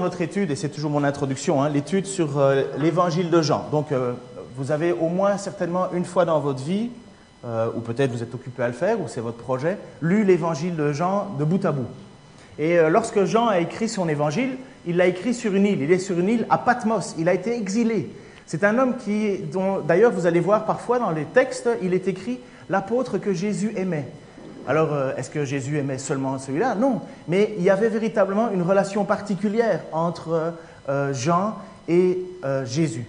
notre étude, et c'est toujours mon introduction, l'étude sur l'évangile de Jean. Donc, vous avez au moins certainement une fois dans votre vie, ou peut-être vous êtes occupé à le faire, ou c'est votre projet, lu l'évangile de Jean de bout à bout. Et lorsque Jean a écrit son évangile, il l'a écrit sur une île. Il est sur une île à Patmos. Il a été exilé. C'est un homme dont, d'ailleurs, vous allez voir parfois dans les textes, il est écrit « l'apôtre que Jésus aimait ». Alors, est-ce que Jésus aimait seulement celui-là? Non. Mais il y avait véritablement une relation particulière entre Jean et Jésus.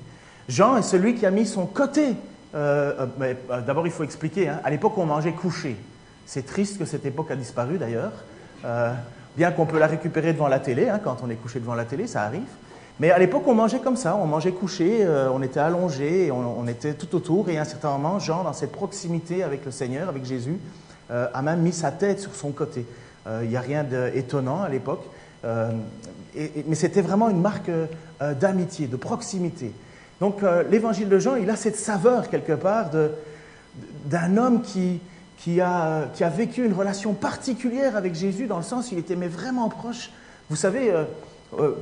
Jean est celui qui a mis son côté. D'abord, il faut expliquer. À l'époque, on mangeait couché. C'est triste que cette époque a disparu, d'ailleurs. Bien qu'on peut la récupérer devant la télé, quand on est couché devant la télé, ça arrive. Mais à l'époque, on mangeait comme ça. On mangeait couché, on était allongé, on était tout autour. Et à un certain moment, Jean, dans cette proximité avec le Seigneur, avec Jésus, a même mis sa tête sur son côté. Il n'y a rien d'étonnant à l'époque, mais c'était vraiment une marque d'amitié, de proximité. Donc l'évangile de Jean, il a cette saveur quelque part d'un homme qui a vécu une relation particulière avec Jésus, dans le sens où il était mais vraiment proche. Vous savez,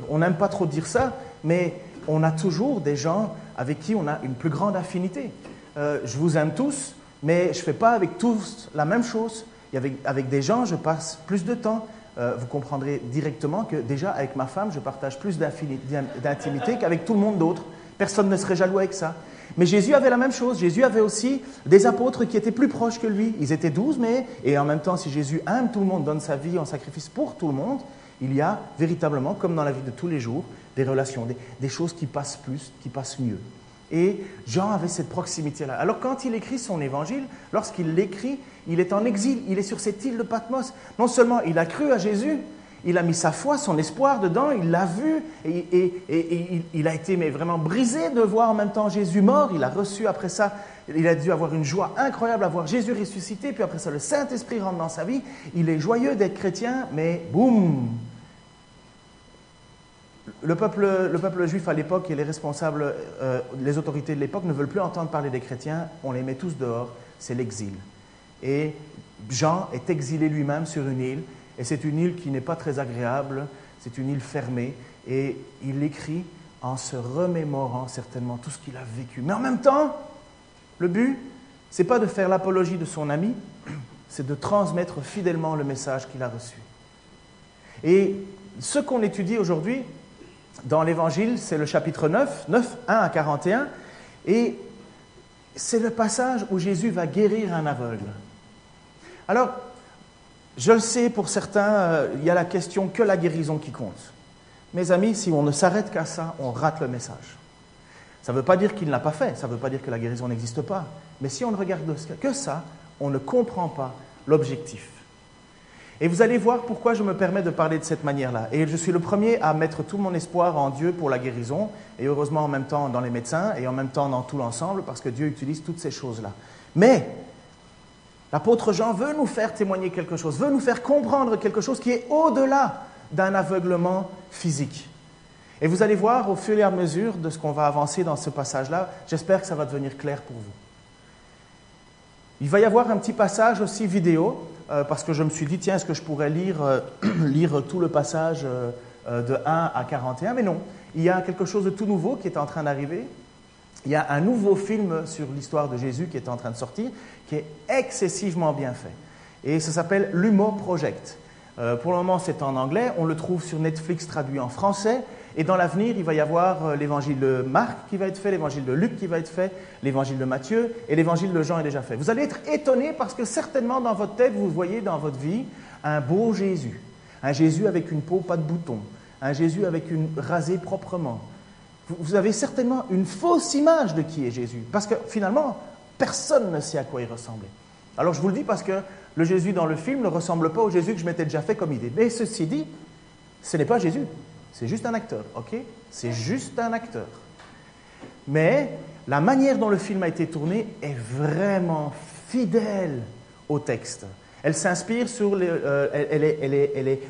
on n'aime pas trop dire ça, mais on a toujours des gens avec qui on a une plus grande affinité. Je vous aime tous, mais je ne fais pas avec tous la même chose. Et avec des gens, je passe plus de temps. Vous comprendrez directement que déjà, avec ma femme, je partage plus d'intimité qu'avec tout le monde d'autre. Personne ne serait jaloux avec ça. Mais Jésus avait la même chose. Jésus avait aussi des apôtres qui étaient plus proches que lui. Ils étaient 12, et en même temps, si Jésus aime tout le monde, donne sa vie en sacrifice pour tout le monde, il y a véritablement, comme dans la vie de tous les jours, des relations, des choses qui passent plus, qui passent mieux. Et Jean avait cette proximité-là. Alors quand il écrit son évangile, lorsqu'il l'écrit, il est en exil, il est sur cette île de Patmos. Non seulement il a cru à Jésus, il a mis sa foi, son espoir dedans, il l'a vu, et il a été vraiment brisé de voir en même temps Jésus mort. Il a reçu après ça, il a dû avoir une joie incroyable à voir Jésus ressuscité, puis après ça le Saint-Esprit rentre dans sa vie. Il est joyeux d'être chrétien, mais boum! Le peuple juif à l'époque et les responsables, les autorités de l'époque ne veulent plus entendre parler des chrétiens, on les met tous dehors, c'est l'exil. Et Jean est exilé lui-même sur une île, et c'est une île qui n'est pas très agréable, c'est une île fermée, et il écrit en se remémorant certainement tout ce qu'il a vécu. Mais en même temps, le but, ce n'est pas de faire l'apologie de son ami, c'est de transmettre fidèlement le message qu'il a reçu. Et ce qu'on étudie aujourd'hui, dans l'Évangile, c'est le chapitre 9, 1 à 41, et c'est le passage où Jésus va guérir un aveugle. Alors, je le sais, pour certains, il y a la question que la guérison qui compte. Mes amis, si on ne s'arrête qu'à ça, on rate le message. Ça ne veut pas dire qu'il ne l'a pas fait, ça ne veut pas dire que la guérison n'existe pas, mais si on ne regarde que ça, on ne comprend pas l'objectif. Et vous allez voir pourquoi je me permets de parler de cette manière-là. Et je suis le premier à mettre tout mon espoir en Dieu pour la guérison, et heureusement en même temps dans les médecins, et en même temps dans tout l'ensemble, parce que Dieu utilise toutes ces choses-là. Mais l'apôtre Jean veut nous faire témoigner quelque chose, veut nous faire comprendre quelque chose qui est au-delà d'un aveuglement physique. Et vous allez voir au fur et à mesure de ce qu'on va avancer dans ce passage-là, j'espère que ça va devenir clair pour vous. Il va y avoir un petit passage aussi vidéo, parce que je me suis dit, tiens, est-ce que je pourrais lire tout le passage de 1 à 41? Mais non, il y a quelque chose de tout nouveau qui est en train d'arriver. Il y a un nouveau film sur l'histoire de Jésus qui est en train de sortir, qui est excessivement bien fait. Et ça s'appelle l'Humo Project. Pour le moment, c'est en anglais. On le trouve sur Netflix traduit en français. Et dans l'avenir, il va y avoir l'évangile de Marc qui va être fait, l'évangile de Luc qui va être fait, l'évangile de Matthieu et l'évangile de Jean est déjà fait. Vous allez être étonnés parce que certainement dans votre tête, vous voyez dans votre vie un beau Jésus. Un Jésus avec une peau pas de bouton. Un Jésus avec une rasée proprement. Vous avez certainement une fausse image de qui est Jésus. Parce que finalement, personne ne sait à quoi il ressemblait. Alors je vous le dis parce que le Jésus dans le film ne ressemble pas au Jésus que je m'étais déjà fait comme idée. Mais ceci dit, ce n'est pas Jésus. C'est juste un acteur, ok? C'est juste un acteur. Mais la manière dont le film a été tourné est vraiment fidèle au texte. Elle s'inspire sur...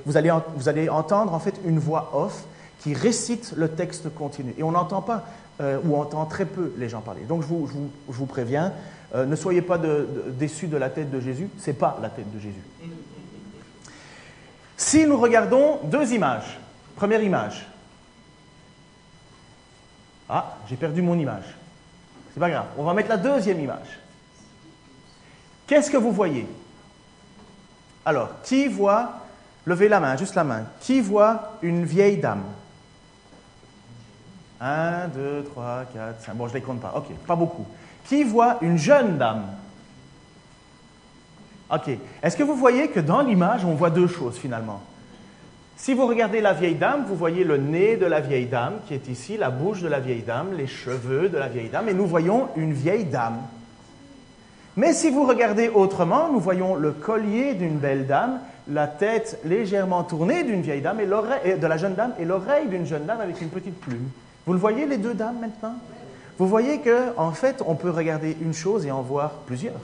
vous allez entendre en fait une voix off qui récite le texte continu. Et on n'entend pas, ou on entend très peu les gens parler. Donc je vous préviens, ne soyez pas déçus de la tête de Jésus, ce n'est pas la tête de Jésus. Si nous regardons deux images, première image, Ah, j'ai perdu mon image. C'est pas grave. On va mettre la deuxième image. Qu'est-ce que vous voyez? Alors, qui voit... Levez la main, juste la main. Qui voit une vieille dame? 1, 2, 3, 4, 5. Bon, je ne les compte pas. OK, pas beaucoup. Qui voit une jeune dame? OK. Est-ce que vous voyez que dans l'image, on voit deux choses finalement? Si vous regardez la vieille dame, vous voyez le nez de la vieille dame qui est ici, la bouche de la vieille dame, les cheveux de la vieille dame, et nous voyons une vieille dame. Mais si vous regardez autrement, nous voyons le collier d'une belle dame, la tête légèrement tournée d'une vieille dame, et de la jeune dame, et l'oreille d'une jeune dame avec une petite plume. Vous le voyez, les deux dames, maintenant? Vous voyez qu'en fait, on peut regarder une chose et en voir plusieurs.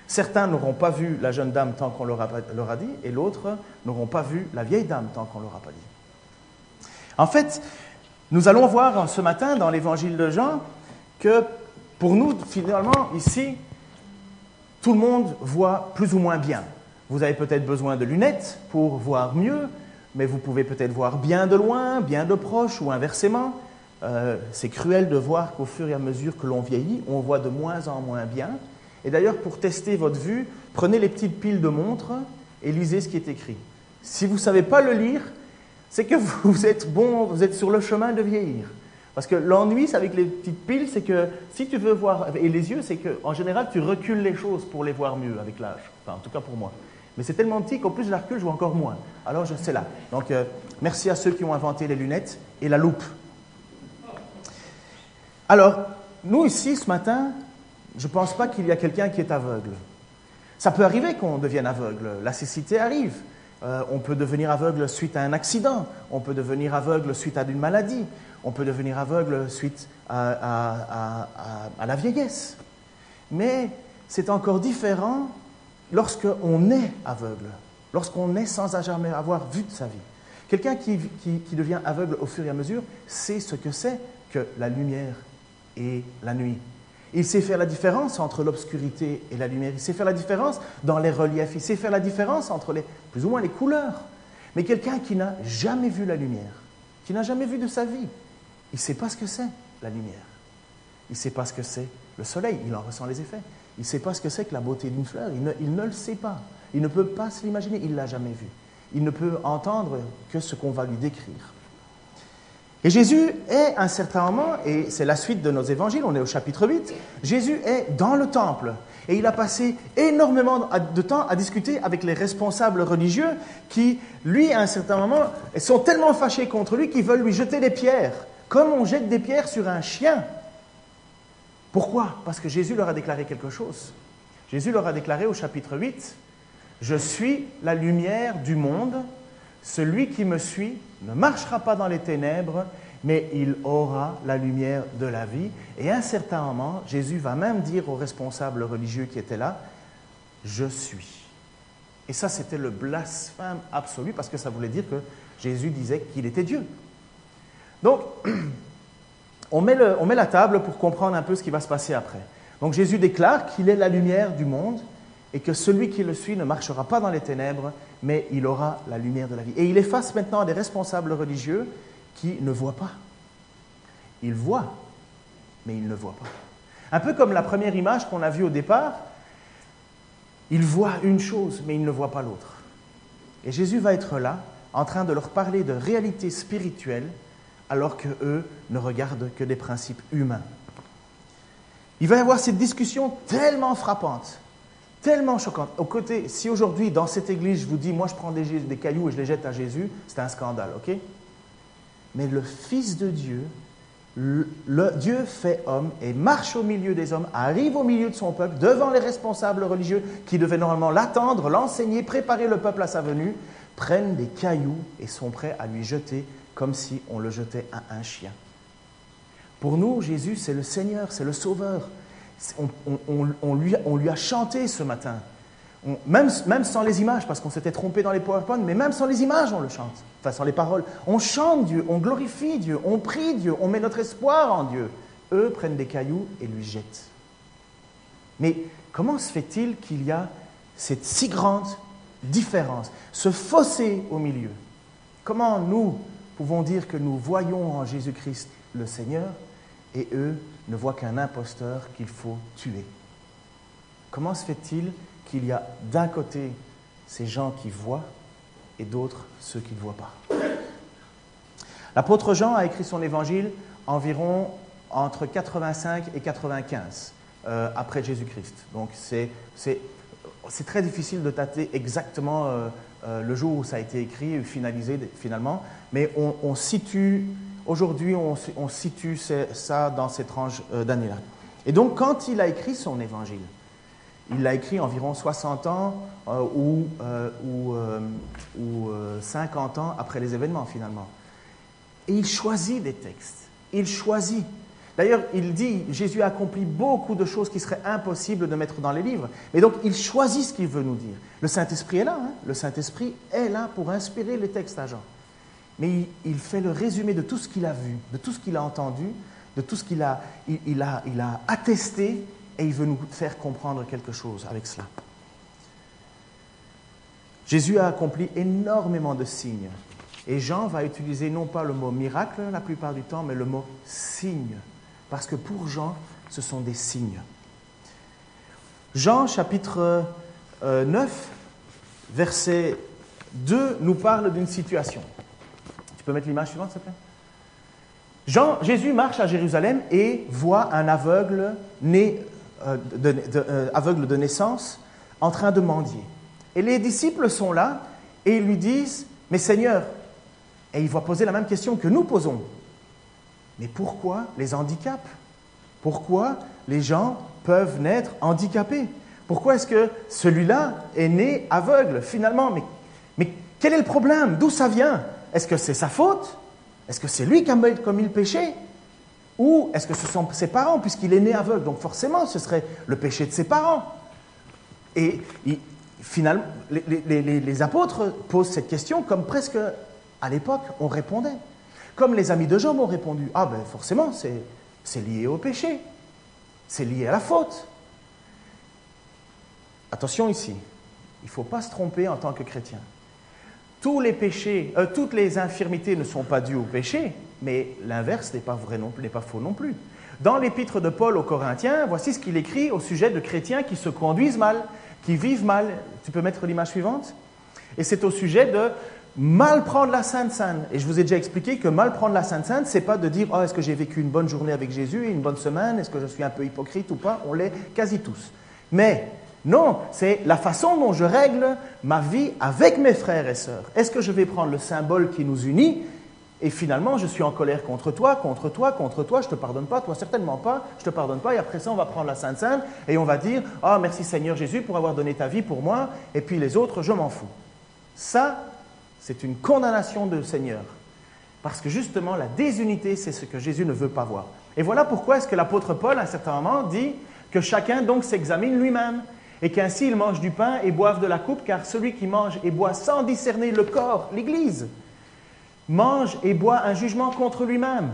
Certains n'auront pas vu la jeune dame tant qu'on leur a dit, et l'autre n'auront pas vu la vieille dame tant qu'on leur a pas dit. En fait, nous allons voir ce matin dans l'évangile de Jean que pour nous, finalement, ici, tout le monde voit plus ou moins bien. Vous avez peut-être besoin de lunettes pour voir mieux, mais vous pouvez peut-être voir bien de loin, bien de proche ou inversement. C'est cruel de voir qu'au fur et à mesure que l'on vieillit, on voit de moins en moins bien. Et d'ailleurs, pour tester votre vue, prenez les petites piles de montres et lisez ce qui est écrit. Si vous ne savez pas le lire, c'est que vous êtes sur le chemin de vieillir. Parce que l'ennui, c'est avec les petites piles, c'est que si tu veux voir, et les yeux, c'est qu'en général, tu recules les choses pour les voir mieux avec l'âge. Enfin, en tout cas pour moi. Mais c'est tellement petit qu'au plus je la recule, je vois encore moins. Alors, c'est là. Donc, merci à ceux qui ont inventé les lunettes et la loupe. Alors, nous ici, ce matin, je ne pense pas qu'il y a quelqu'un qui est aveugle. Ça peut arriver qu'on devienne aveugle. La cécité arrive. On peut devenir aveugle suite à un accident. On peut devenir aveugle suite à une maladie. On peut devenir aveugle suite à la vieillesse. Mais c'est encore différent lorsqu'on est aveugle, lorsqu'on est sans jamais avoir vu de sa vie. Quelqu'un qui devient aveugle au fur et à mesure sait ce que c'est que la lumière et la nuit. Il sait faire la différence entre l'obscurité et la lumière. Il sait faire la différence dans les reliefs. Il sait faire la différence entre plus ou moins les couleurs. Mais quelqu'un qui n'a jamais vu la lumière, qui n'a jamais vu de sa vie, il ne sait pas ce que c'est la lumière. Il ne sait pas ce que c'est le soleil. Il en ressent les effets. Il ne sait pas ce que c'est que la beauté d'une fleur. Il ne le sait pas. Il ne peut pas se l'imaginer. Il ne l'a jamais vu. Il ne peut entendre que ce qu'on va lui décrire. Et Jésus est, à un certain moment, et c'est la suite de nos évangiles, on est au chapitre 8, Jésus est dans le temple. Et il a passé énormément de temps à discuter avec les responsables religieux qui, lui, à un certain moment, sont tellement fâchés contre lui qu'ils veulent lui jeter des pierres, comme on jette des pierres sur un chien. Pourquoi? Parce que Jésus leur a déclaré quelque chose. Jésus leur a déclaré au chapitre 8, « Je suis la lumière du monde. Celui qui me suit ne marchera pas dans les ténèbres, mais il aura la lumière de la vie. » Et à un certain moment, Jésus va même dire aux responsables religieux qui étaient là, « Je suis ». Et ça, c'était le blasphème absolu, parce que ça voulait dire que Jésus disait qu'il était Dieu. Donc, on met la table pour comprendre un peu ce qui va se passer après. Donc Jésus déclare qu'il est la lumière du monde, et que celui qui le suit ne marchera pas dans les ténèbres, mais il aura la lumière de la vie. Et il est face maintenant à des responsables religieux qui ne voient pas. Ils voient, mais ils ne voient pas. Un peu comme la première image qu'on a vue au départ, ils voient une chose, mais ils ne voient pas l'autre. Et Jésus va être là, en train de leur parler de réalité spirituelle, alors qu'eux ne regardent que des principes humains. Il va y avoir cette discussion tellement frappante, tellement choquante. Si aujourd'hui, dans cette église, je vous dis, moi je prends des cailloux et je les jette à Jésus, c'est un scandale, ok? Mais le Fils de Dieu, le Dieu fait homme et marche au milieu des hommes, arrive au milieu de son peuple, devant les responsables religieux qui devaient normalement l'attendre, l'enseigner, préparer le peuple à sa venue, prennent des cailloux et sont prêts à lui jeter comme si on le jetait à un chien. Pour nous, Jésus, c'est le Seigneur, c'est le Sauveur. On lui a chanté ce matin, même sans les images, parce qu'on s'était trompé dans les PowerPoint, mais même sans les images, on le chante, enfin sans les paroles. On chante Dieu, on glorifie Dieu, on prie Dieu, on met notre espoir en Dieu. Eux prennent des cailloux et lui jettent. Mais comment se fait-il qu'il y a cette si grande différence, ce fossé au milieu? Comment nous pouvons dire que nous voyons en Jésus-Christ le Seigneur et eux ne voient qu'un imposteur qu'il faut tuer. Comment se fait-il qu'il y a d'un côté ces gens qui voient et d'autres ceux qui ne voient pas? L'apôtre Jean a écrit son évangile environ entre 85 et 95 après Jésus-Christ. Donc c'est très difficile de dater exactement le jour où ça a été écrit et finalisé finalement, mais on situe, aujourd'hui on situe ça dans cette tranche d'années-là. Et donc quand il a écrit son évangile, il l'a écrit environ 60 ans ou 50 ans après les événements finalement. Et il choisit des textes, il choisit. D'ailleurs, il dit, Jésus a accompli beaucoup de choses qui seraient impossibles de mettre dans les livres. Mais donc, il choisit ce qu'il veut nous dire. Le Saint-Esprit est là, hein? Le Saint-Esprit est là pour inspirer les textes à Jean. Mais il fait le résumé de tout ce qu'il a vu, de tout ce qu'il a entendu, de tout ce qu'il a, il a attesté, et il veut nous faire comprendre quelque chose avec cela. Jésus a accompli énormément de signes. Et Jean va utiliser non pas le mot miracle la plupart du temps, mais le mot signe. Parce que pour Jean, ce sont des signes. Jean, chapitre 9, verset 2, nous parle d'une situation. Tu peux mettre l'image suivante, s'il te plaît? Jésus marche à Jérusalem et voit un aveugle aveugle de naissance en train de mendier. Et les disciples sont là et ils lui disent « Mais Seigneur », et il va poser la même question que nous posons. Mais pourquoi les handicaps? Pourquoi les gens peuvent naître handicapés? Pourquoi est-ce que celui-là est né aveugle finalement? Mais quel est le problème? D'où ça vient? Est-ce que c'est sa faute? Est-ce que c'est lui qui a commis le péché? Ou est-ce que ce sont ses parents, puisqu'il est né aveugle? Donc forcément, ce serait le péché de ses parents. Et finalement, les apôtres posent cette question comme presque à l'époque on répondait. Comme les amis de Job ont répondu. Ah ben forcément, c'est lié au péché. C'est lié à la faute. Attention ici, il ne faut pas se tromper en tant que chrétien. Tous les péchés, toutes les infirmités ne sont pas dues au péché, mais l'inverse n'est pas vrai non plus, n'est pas faux non plus. Dans l'épître de Paul aux Corinthiens, voici ce qu'il écrit au sujet de chrétiens qui se conduisent mal, qui vivent mal. Tu peux mettre l'image suivante? Et c'est au sujet de mal prendre la Sainte Seine. Et je vous ai déjà expliqué que mal prendre la Sainte Seine, ce n'est pas de dire « Oh, est-ce que j'ai vécu une bonne journée avec Jésus, une bonne semaine? Est-ce que je suis un peu hypocrite ou pas ?» On l'est quasi tous. Mais non, c'est la façon dont je règle ma vie avec mes frères et sœurs. Est-ce que je vais prendre le symbole qui nous unit et finalement je suis en colère contre toi, je ne te pardonne pas, toi certainement pas, je ne te pardonne pas, et après ça on va prendre la Sainte Seine et on va dire « Ah, merci Seigneur Jésus pour avoir donné ta vie pour moi, et puis les autres, je m'en fous. » Ça, c'est une condamnation du Seigneur. Parce que justement, la désunité, c'est ce que Jésus ne veut pas voir. Et voilà pourquoi est-ce que l'apôtre Paul, à un certain moment, dit que chacun donc s'examine lui-même et qu'ainsi il mange du pain et boive de la coupe, car celui qui mange et boit sans discerner le corps, l'Église, mange et boit un jugement contre lui-même.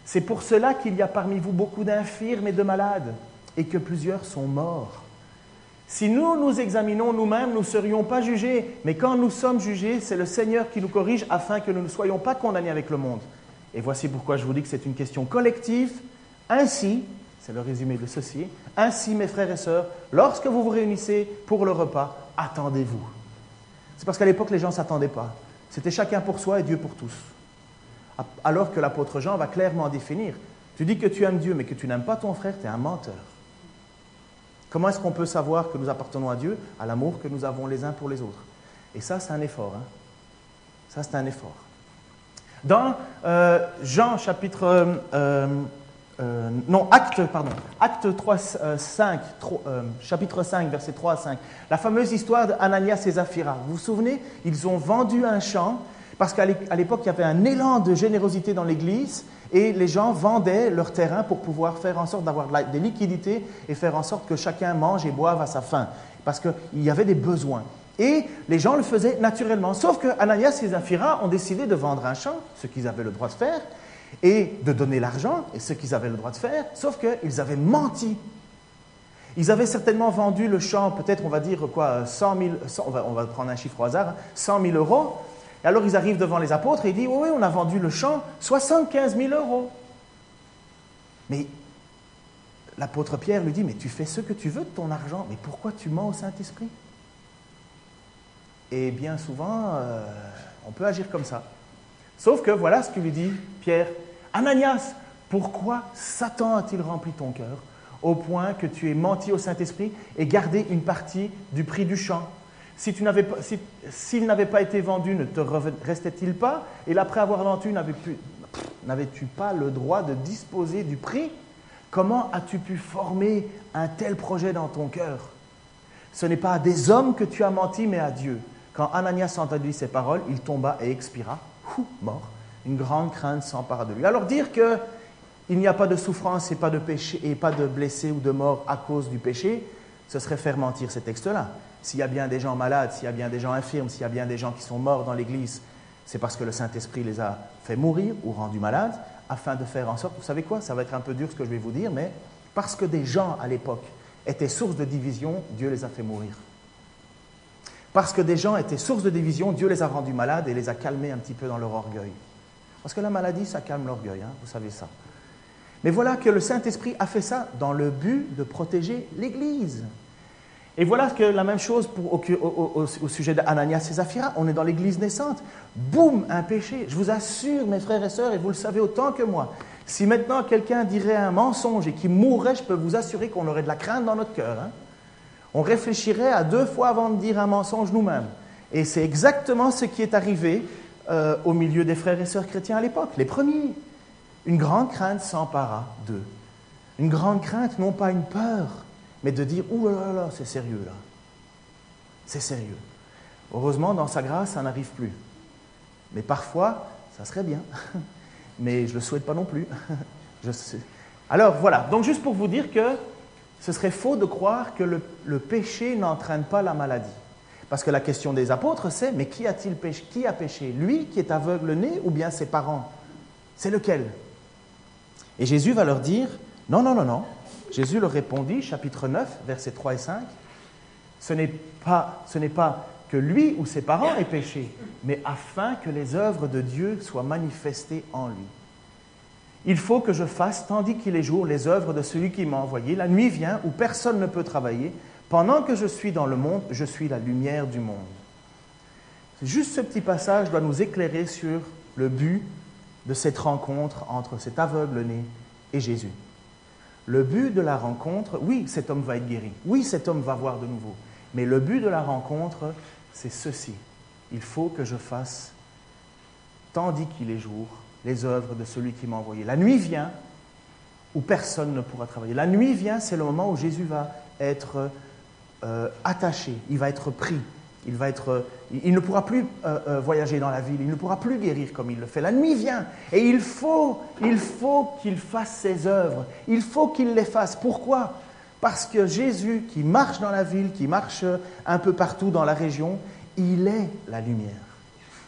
C'est pour cela qu'il y a parmi vous beaucoup d'infirmes et de malades, et que plusieurs sont morts. Si nous nous examinons nous-mêmes, nous ne serions pas jugés. Mais quand nous sommes jugés, c'est le Seigneur qui nous corrige afin que nous ne soyons pas condamnés avec le monde. Et voici pourquoi je vous dis que c'est une question collective. Ainsi, c'est le résumé de ceci, ainsi mes frères et sœurs, lorsque vous vous réunissez pour le repas, attendez-vous. C'est parce qu'à l'époque, les gens ne s'attendaient pas. C'était chacun pour soi et Dieu pour tous. Alors que l'apôtre Jean va clairement définir. Tu dis que tu aimes Dieu, mais que tu n'aimes pas ton frère, tu es un menteur. Comment est-ce qu'on peut savoir que nous appartenons à Dieu? À l'amour que nous avons les uns pour les autres. Et ça, c'est un effort. Hein? Ça, c'est un effort. Dans Jean chapitre... Acte 3, 5, chapitre 5, versets 3 à 5. La fameuse histoire d'Ananias et Saphira. Vous vous souvenez? Ils ont vendu un champ parce qu'à l'époque, il y avait un élan de générosité dans l'Église et les gens vendaient leur terrain pour pouvoir faire en sorte d'avoir des liquidités et faire en sorte que chacun mange et boive à sa faim parce qu'il y avait des besoins. Et les gens le faisaient naturellement. Sauf que Ananias et Saphira ont décidé de vendre un champ, ce qu'ils avaient le droit de faire, et de donner l'argent, et ce qu'ils avaient le droit de faire, sauf qu'ils avaient menti. Ils avaient certainement vendu le champ, peut-être on va dire quoi, 100 000, on va prendre un chiffre au hasard, 100 000 euros. Et alors ils arrivent devant les apôtres et ils disent, oui, on a vendu le champ 75 000 euros. Mais l'apôtre Pierre lui dit, mais tu fais ce que tu veux de ton argent, mais pourquoi tu mens au Saint-Esprit? Et bien souvent, on peut agir comme ça. Sauf que voilà ce que lui dit Pierre. Ananias, pourquoi Satan a-t-il rempli ton cœur au point que tu aies menti au Saint-Esprit et gardé une partie du prix du champ? S'il n'avait pas été vendu, ne te restait-il pas? Et l'après avoir vendu, n'avais-tu pas le droit de disposer du prix? Comment as-tu pu former un tel projet dans ton cœur? Ce n'est pas à des hommes que tu as menti, mais à Dieu. Quand Ananias entendit ces paroles, il tomba et expira, mort. Une grande crainte s'empara de lui. Alors dire qu'il n'y a pas de souffrance et pas de péché et pas de blessés ou de morts à cause du péché, ce serait faire mentir ces textes-là. S'il y a bien des gens malades, s'il y a bien des gens infirmes, s'il y a bien des gens qui sont morts dans l'Église, c'est parce que le Saint-Esprit les a fait mourir ou rendus malades, afin de faire en sorte, vous savez quoi, ça va être un peu dur ce que je vais vous dire, mais parce que des gens à l'époque étaient source de division, Dieu les a fait mourir. Parce que des gens étaient source de division, Dieu les a rendus malades et les a calmés un petit peu dans leur orgueil. Parce que la maladie, ça calme l'orgueil, hein, vous savez ça. Mais voilà que le Saint-Esprit a fait ça dans le but de protéger l'Église. Et voilà que la même chose au sujet d'Ananias et Saphira. On est dans l'Église naissante. Boum, un péché. Je vous assure, mes frères et sœurs, et vous le savez autant que moi, si maintenant quelqu'un dirait un mensonge et qu'il mourrait, je peux vous assurer qu'on aurait de la crainte dans notre cœur. Hein. On réfléchirait à 2 fois avant de dire un mensonge nous-mêmes. Et c'est exactement ce qui est arrivé au milieu des frères et sœurs chrétiens à l'époque, les premiers. Une grande crainte s'empara d'eux. Une grande crainte, non pas une peur, mais de dire « Ouh là là, c'est sérieux là. C'est sérieux. » Heureusement, dans sa grâce, ça n'arrive plus. Mais parfois, ça serait bien. Mais je ne le souhaite pas non plus. Alors voilà, donc juste pour vous dire que ce serait faux de croire que le péché n'entraîne pas la maladie. Parce que la question des apôtres, c'est « Mais qui a-t-il péché? Qui a péché? Lui qui est aveugle-né ou bien ses parents? C'est lequel ?» Et Jésus va leur dire « Non, non, non, non. » Jésus leur répondit, chapitre 9, versets 3 et 5, « Ce n'est pas que lui ou ses parents aient péché, mais afin que les œuvres de Dieu soient manifestées en lui. Il faut que je fasse, tandis qu'il est jour, les œuvres de celui qui m'a envoyé. La nuit vient où personne ne peut travailler. Pendant que je suis dans le monde, je suis la lumière du monde. » Juste ce petit passage doit nous éclairer sur le but de cette rencontre entre cet aveugle-né et Jésus. Le but de la rencontre, oui, cet homme va être guéri. Oui, cet homme va voir de nouveau. Mais le but de la rencontre, c'est ceci. Il faut que je fasse, tandis qu'il est jour, les œuvres de celui qui m'a envoyé. La nuit vient où personne ne pourra travailler. La nuit vient, c'est le moment où Jésus va être attaché, il va être pris. Il ne pourra plus voyager dans la ville, il ne pourra plus guérir comme il le fait. La nuit vient et il faut qu'il fasse ses œuvres, il faut qu'il les fasse. Pourquoi? Parce que Jésus, qui marche dans la ville, qui marche un peu partout dans la région, il est la lumière.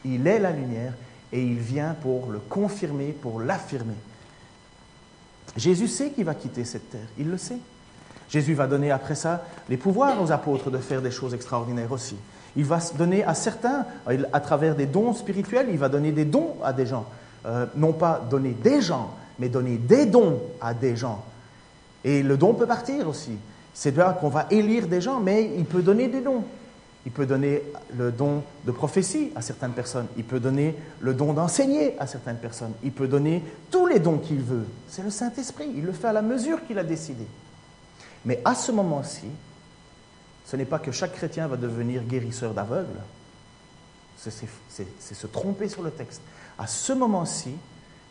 Il est la lumière et il vient pour le confirmer, pour l'affirmer. Jésus sait qu'il va quitter cette terre, il le sait. Jésus va donner après ça les pouvoirs aux apôtres de faire des choses extraordinaires aussi. Il va donner à certains, à travers des dons spirituels, il va donner des dons à des gens. Non pas donner des gens, mais donner des dons à des gens. Et le don peut partir aussi. C'est là qu'on va élire des gens, mais il peut donner des dons. Il peut donner le don de prophétie à certaines personnes. Il peut donner le don d'enseigner à certaines personnes. Il peut donner tous les dons qu'il veut. C'est le Saint-Esprit. Il le fait à la mesure qu'il a décidé. Mais à ce moment-ci, ce n'est pas que chaque chrétien va devenir guérisseur d'aveugles. C'est se tromper sur le texte. À ce moment-ci,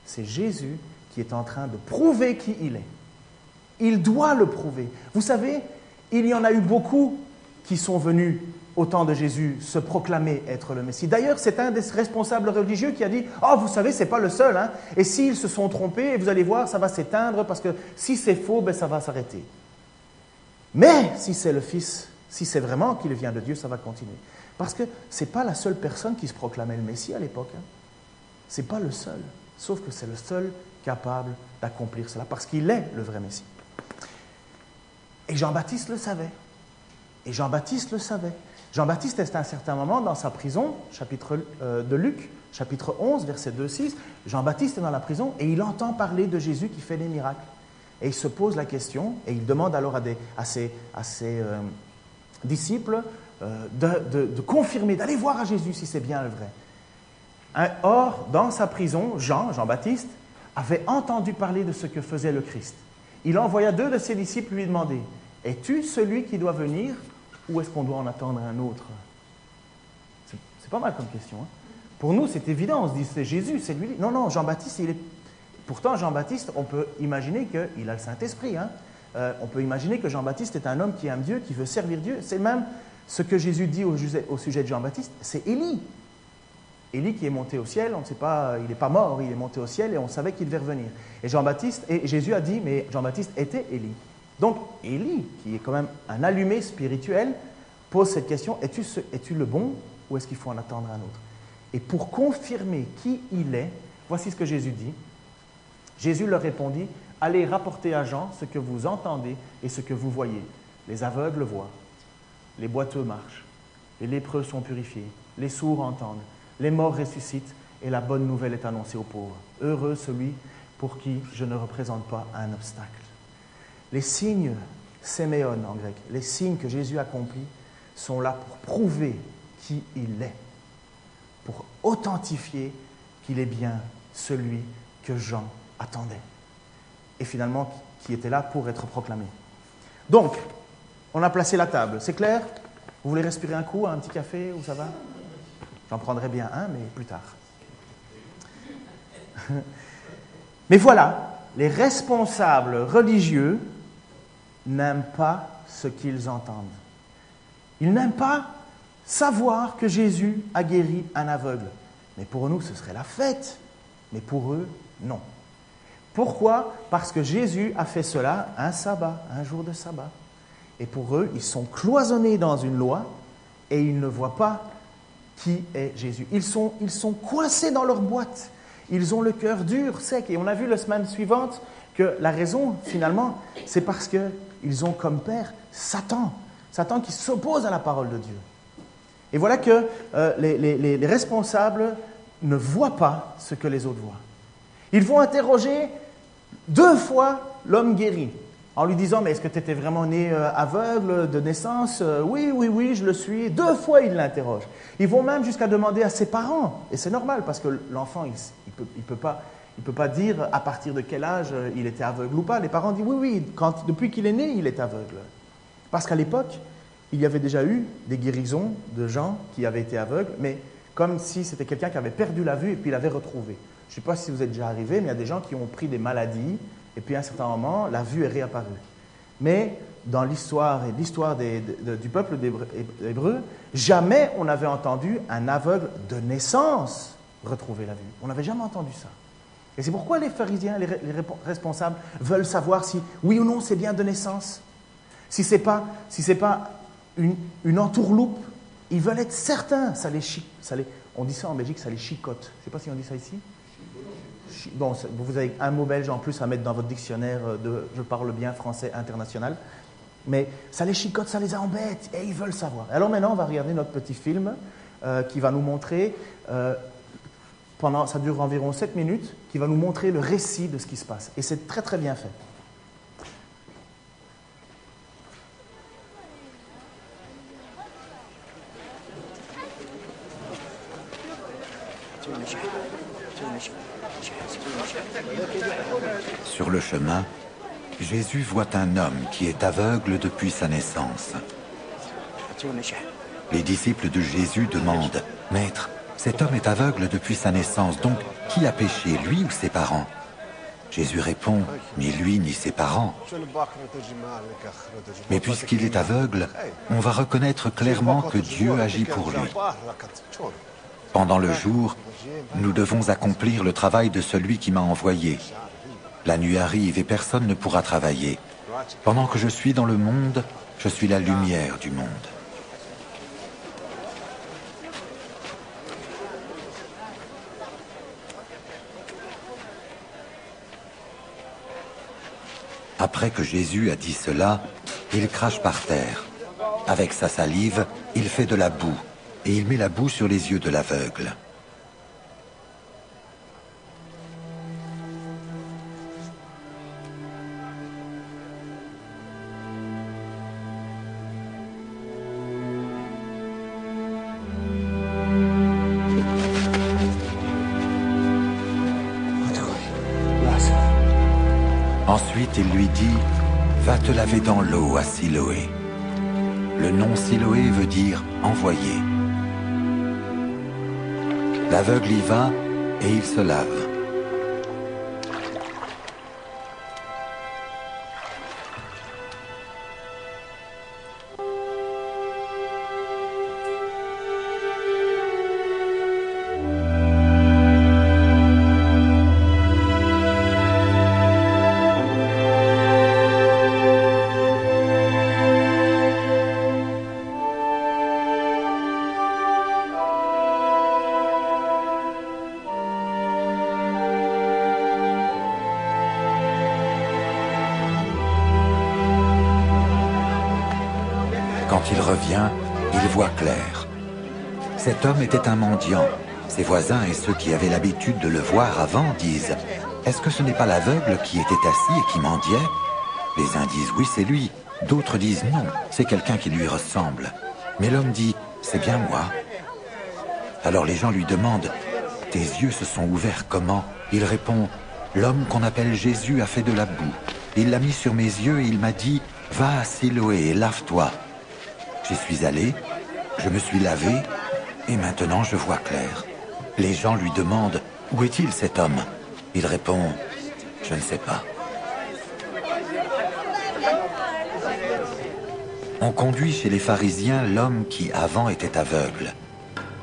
c'est Jésus qui est en train de prouver qui il est. Il doit le prouver. Vous savez, il y en a eu beaucoup qui sont venus au temps de Jésus se proclamer être le Messie. D'ailleurs, c'est un des responsables religieux qui a dit « Oh, vous savez, ce n'est pas le seul. Hein. Et s'ils se sont trompés, vous allez voir, ça va s'éteindre parce que si c'est faux, ça va s'arrêter. Mais si c'est le Fils, si c'est vraiment qu'il vient de Dieu, ça va continuer. » Parce que ce n'est pas la seule personne qui se proclamait le Messie à l'époque. Hein. Ce n'est pas le seul. Sauf que c'est le seul capable d'accomplir cela, parce qu'il est le vrai Messie. Et Jean-Baptiste le savait. Et Jean-Baptiste le savait. Jean-Baptiste est à un certain moment dans sa prison, chapitre de Luc, chapitre 11, verset 2-6. Jean-Baptiste est dans la prison et il entend parler de Jésus qui fait des miracles. Et il se pose la question, et il demande alors à ses disciples de confirmer, d'aller voir à Jésus si c'est bien le vrai. Or, dans sa prison, Jean-Baptiste, avait entendu parler de ce que faisait le Christ. Il envoya 2 de ses disciples lui demander, « Es-tu celui qui doit venir ou est-ce qu'on doit en attendre un autre ?» C'est pas mal comme question. Hein? Pour nous, c'est évident, on se dit, c'est Jésus, c'est lui. Non, Jean-Baptiste, pourtant, Jean-Baptiste, on peut imaginer qu'il a le Saint-Esprit. Hein? On peut imaginer que Jean-Baptiste est un homme qui aime Dieu, qui veut servir Dieu. C'est même ce que Jésus dit au sujet de Jean-Baptiste, c'est Élie. Élie qui est monté au ciel, on ne sait pas, il n'est pas mort, il est monté au ciel et on savait qu'il devait revenir. Et Jésus a dit, mais Jean-Baptiste était Élie. Donc Élie, qui est quand même un allumé spirituel, pose cette question, es-tu le bon ou est-ce qu'il faut en attendre un autre? Et pour confirmer qui il est, voici ce que Jésus dit. Jésus leur répondit, allez rapporter à Jean ce que vous entendez et ce que vous voyez. Les aveugles voient, les boiteux marchent, les lépreux sont purifiés, les sourds entendent, les morts ressuscitent et la bonne nouvelle est annoncée aux pauvres. Heureux celui pour qui je ne représente pas un obstacle. Les signes, séméon en grec, les signes que Jésus accomplit sont là pour prouver qui il est, pour authentifier qu'il est bien celui que Jean attendait et finalement qui était là pour être proclamé. Donc, on a placé la table, c'est clair? Vous voulez respirer un coup, un petit café, ou ça va? J'en prendrai bien un, mais plus tard. Mais voilà, les responsables religieux n'aiment pas ce qu'ils entendent. Ils n'aiment pas savoir que Jésus a guéri un aveugle. Mais pour nous, ce serait la fête. Mais pour eux, non. Pourquoi? Parce que Jésus a fait cela un sabbat, un jour de sabbat. Et pour eux, ils sont cloisonnés dans une loi et ils ne voient pas qui est Jésus. Ils sont coincés dans leur boîte. Ils ont le cœur dur, sec. Et on a vu la semaine suivante que la raison, finalement, c'est parce qu'ils ont comme père Satan. Satan qui s'oppose à la parole de Dieu. Et voilà que les responsables ne voient pas ce que les autres voient. Ils vont interroger 2 fois l'homme guéri, en lui disant, mais est-ce que tu étais vraiment né aveugle de naissance? Oui, je le suis. 2 fois, ils l'interrogent. Ils vont même jusqu'à demander à ses parents, et c'est normal, parce que l'enfant, il peut pas dire à partir de quel âge il était aveugle ou pas. Les parents disent, oui, depuis qu'il est né, il est aveugle. Parce qu'à l'époque, il y avait déjà eu des guérisons de gens qui avaient été aveugles, mais comme si c'était quelqu'un qui avait perdu la vue et puis il l'avait retrouvé. Je ne sais pas si vous êtes déjà arrivé, mais il y a des gens qui ont pris des maladies et puis à un certain moment, la vue est réapparue. Mais dans l'histoire et l'histoire du peuple hébreu, jamais on n'avait entendu un aveugle de naissance retrouver la vue. On n'avait jamais entendu ça. Et c'est pourquoi les pharisiens, les responsables, veulent savoir si oui ou non c'est bien de naissance. Si ce n'est pas une entourloupe, ils veulent être certains. On dit ça en Belgique, ça les chicote. Je ne sais pas si on dit ça ici. Bon, vous avez un mot belge en plus à mettre dans votre dictionnaire de « je parle bien français international ». Mais ça les chicote, ça les embête et ils veulent savoir. Alors maintenant, on va regarder notre petit film qui va nous montrer, ça dure environ 7 minutes, qui va nous montrer le récit de ce qui se passe. Et c'est très très bien fait. Sur le chemin, Jésus voit un homme qui est aveugle depuis sa naissance. Les disciples de Jésus demandent, « Maître, cet homme est aveugle depuis sa naissance, donc qui a péché, lui ou ses parents ?» Jésus répond, « Ni lui ni ses parents. » Mais puisqu'il est aveugle, on va reconnaître clairement que Dieu agit pour lui. Pendant le jour, nous devons accomplir le travail de celui qui m'a envoyé. La nuit arrive et personne ne pourra travailler. Pendant que je suis dans le monde, je suis la lumière du monde. Après que Jésus a dit cela, il crache par terre. Avec sa salive, il fait de la boue et il met la boue sur les yeux de l'aveugle. Ensuite, il lui dit, « Va te laver dans l'eau à Siloé. » Le nom Siloé veut dire « envoyé ». L'aveugle y va et il se lave. Quand il revient, il voit clair. Cet homme était un mendiant. Ses voisins et ceux qui avaient l'habitude de le voir avant disent « Est-ce que ce n'est pas l'aveugle qui était assis et qui mendiait ?» Les uns disent « Oui, c'est lui ». D'autres disent « Non, c'est quelqu'un qui lui ressemble ». Mais l'homme dit « C'est bien moi ». Alors les gens lui demandent « Tes yeux se sont ouverts comment ?» Il répond « L'homme qu'on appelle Jésus a fait de la boue. Il l'a mis sur mes yeux et il m'a dit « Va à Siloé et lave-toi ». J'y suis allé, je me suis lavé, et maintenant je vois clair. Les gens lui demandent « Où est-il cet homme ?» Il répond « Je ne sais pas ». On conduit chez les pharisiens l'homme qui avant était aveugle.